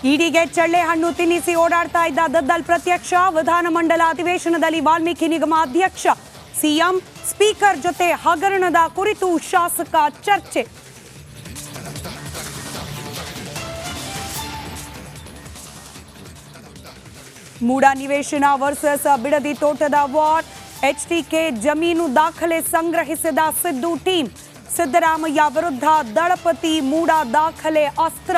ಇಡಿಗೆ ಚಳ್ಳೆ ಹಣ್ಣು ತಿನ್ನಿಸಿ ಓಡಾಡ್ತಾ ಇದ್ದ ದದ್ದಲ್ ಪ್ರತ್ಯಕ್ಷ. ವಿಧಾನಮಂಡಲ ಅಧಿವೇಶನದಲ್ಲಿ ವಾಲ್ಮೀಕಿ ನಿಗಮ ಅಧ್ಯಕ್ಷ ಸಿಎಂ ಸ್ಪೀಕರ್ ಜೊತೆ ಹಗರಣದ ಕುರಿತು ಶಾಸಕ ಚರ್ಚೆ. ಮೂಡ ನಿವೇಶನ ವರ್ಸಸ್ ಬಿಡದಿ ತೋಟದ ವಾರ್. ಎಚ್ಡಿಕೆ ಜಮೀನು ದಾಖಲೆ ಸಂಗ್ರಹಿಸಿದ ಸಿದ್ದು ಟೀಮ್. ಸಿದ್ದರಾಮಯ್ಯ ವಿರುದ್ಧ ದಳಪತಿ ಮೂಡ ದಾಖಲೆ ಅಸ್ತ್ರ.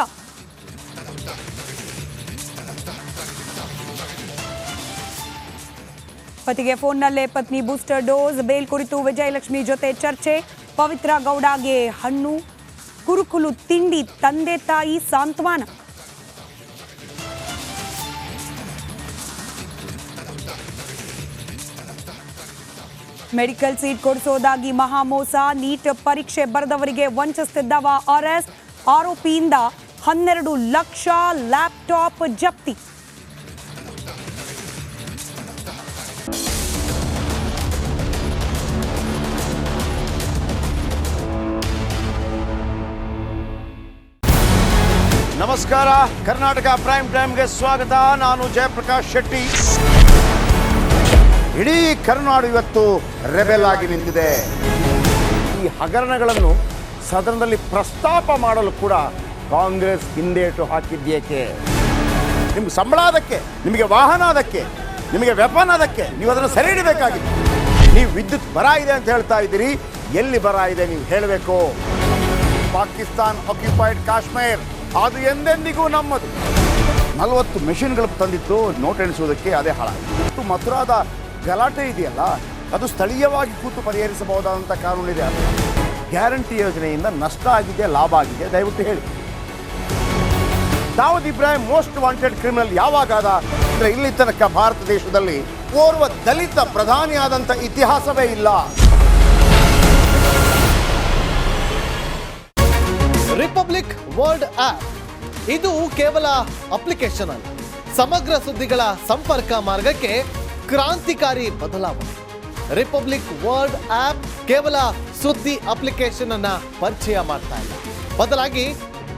ಪತಿಗೆ ಫೋನ್ನಲ್ಲೇ ಪತ್ನಿ ಬೂಸ್ಟರ್ ಡೋಸ್. ಬೇಲ್ ಕುರಿತು ವಿಜಯಲಕ್ಷ್ಮಿ ಜೊತೆ ಚರ್ಚೆ. ಪವಿತ್ರ ಗೌಡಗೆ ಹಣ್ಣು ಕುರುಕುಲು ತಿಂಡಿ ತಂದೆ ತಾಯಿ ಸಾಂತ್ವನ. ಮೆಡಿಕಲ್ ಸೀಟ್ ಕೊಡಿಸೋದಾಗಿ ಮಹಾಮೋಸ. ನೀಟ್ ಪರೀಕ್ಷೆ ಬರೆದವರಿಗೆ ವಂಚಿಸುತ್ತಿದ್ದವ ಅರೆಸ್ಟ್. ಆರೋಪಿಯಿಂದ 12 ಲಕ್ಷ ಲ್ಯಾಪ್ಟಾಪ್ ಜಪ್ತಿ. ನಮಸ್ಕಾರ, ಕರ್ನಾಟಕ ಪ್ರೈಮ್ ಟೈಮ್ಗೆ ಸ್ವಾಗತ. ನಾನು ಜಯಪ್ರಕಾಶ್ ಶೆಟ್ಟಿ. ಇಡೀ ಕರ್ನಾಡು ಇವತ್ತು ರೆಬೆಲ್ ಆಗಿ ನಿಂತಿದೆ. ಈ ಹಗರಣಗಳನ್ನು ಸದನದಲ್ಲಿ ಪ್ರಸ್ತಾಪ ಮಾಡಲು ಕೂಡ ಕಾಂಗ್ರೆಸ್ ಹಿಂದೇಟು ಹಾಕಿದ್ದೇಕೆ? ನಿಮ್ಗೆ ಸಂಬಳ ಅದಕ್ಕೆ, ನಿಮಗೆ ವಾಹನ ಅದಕ್ಕೆ, ನಿಮಗೆ ವೆಪನ್ ಅದಕ್ಕೆ, ನೀವು ಅದನ್ನು ಸೆರೆ ಹಿಡಿಬೇಕಾಗಿತ್ತು. ನೀವು ವಿದ್ಯುತ್ ಬರ ಇದೆ ಅಂತ ಹೇಳ್ತಾ ಇದ್ದೀರಿ, ಎಲ್ಲಿ ಬರ ಇದೆ ನೀವು ಹೇಳಬೇಕು. ಪಾಕಿಸ್ತಾನ್ ಆಕ್ಯುಪೈಡ್ ಕಾಶ್ಮೀರ್ ಅದು ಎಂದೆಂದಿಗೂ ನಮ್ಮದು. 40 ಮೆಷಿನ್ಗಳು ತಂದಿತ್ತು ನೋಟ್ ಎಣಿಸುವುದಕ್ಕೆ, ಅದೇ ಹಾಳಾಗಿತ್ತು. ಮಥುರಾದ ಗಲಾಟೆ ಇದೆಯಲ್ಲ, ಅದು ಸ್ಥಳೀಯವಾಗಿ ಕೂತು ಪರಿಹರಿಸಬಹುದಾದಂಥ ಕಾನೂನಿದೆ. ಗ್ಯಾರಂಟಿ ಯೋಜನೆಯಿಂದ ನಷ್ಟ ಆಗಿದೆ, ಲಾಭ ಆಗಿದೆ, ದಯವಿಟ್ಟು ಹೇಳಿ. Dawood Ibrahim most wanted criminal ಯಾವಾಗಾದ ಅಂದರೆ ಇಲ್ಲಿ ತನಕ ಭಾರತ ದೇಶದಲ್ಲಿ ಓರ್ವ ದಲಿತ ಪ್ರಧಾನಿಯಾದಂಥ ಇತಿಹಾಸವೇ ಇಲ್ಲ. ರಿಪಬ್ಲಿಕ್ ವರ್ಲ್ಡ್ ಆಪ್ ಇದು ಕೇವಲ ಅಪ್ಲಿಕೇಶನ್ ಅಲ್ಲ, ಸಮಗ್ರ ಸುದ್ದಿಗಳ ಸಂಪರ್ಕ ಮಾರ್ಗಕ್ಕೆ ಕ್ರಾಂತಿಕಾರಿ ಬದಲಾವಣೆ. ರಿಪಬ್ಲಿಕ್ ವರ್ಲ್ಡ್ ಆಪ್ ಕೇವಲ ಸುದ್ದಿ ಅಪ್ಲಿಕೇಶನ್ ಅನ್ನ ಪರಿಚಯ ಮಾಡ್ತಾ ಇಲ್ಲ, ಬದಲಾಗಿ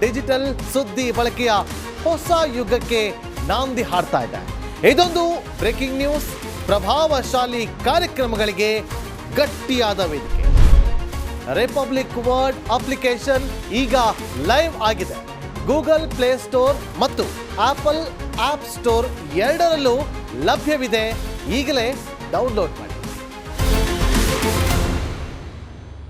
ಡಿಜಿಟಲ್ ಸುದ್ದಿ ಬಳಕೆಯ ಹೊಸ ಯುಗಕ್ಕೆ ನಾಂದಿ ಹಾಡ್ತಾ ಇದೆ. ಇದೊಂದು ಬ್ರೇಕಿಂಗ್ ನ್ಯೂಸ್, ಪ್ರಭಾವಶಾಲಿ ಕಾರ್ಯಕ್ರಮಗಳಿಗೆ ಗಟ್ಟಿಯಾದ ವೇದಿಕೆ. ರಿಪಬ್ಲಿಕ್ ವರ್ಲ್ಡ್ ಅಪ್ಲಿಕೇಶನ್ ಈಗ ಲೈವ್ ಆಗಿದೆ. ಗೂಗಲ್ ಪ್ಲೇ ಸ್ಟೋರ್ ಮತ್ತು ಆಪಲ್ ಆಪ್ ಸ್ಟೋರ್ ಎರಡರಲ್ಲೂ ಲಭ್ಯವಿದೆ. ಈಗಲೇ ಡೌನ್ಲೋಡ್ ಮಾಡಿ.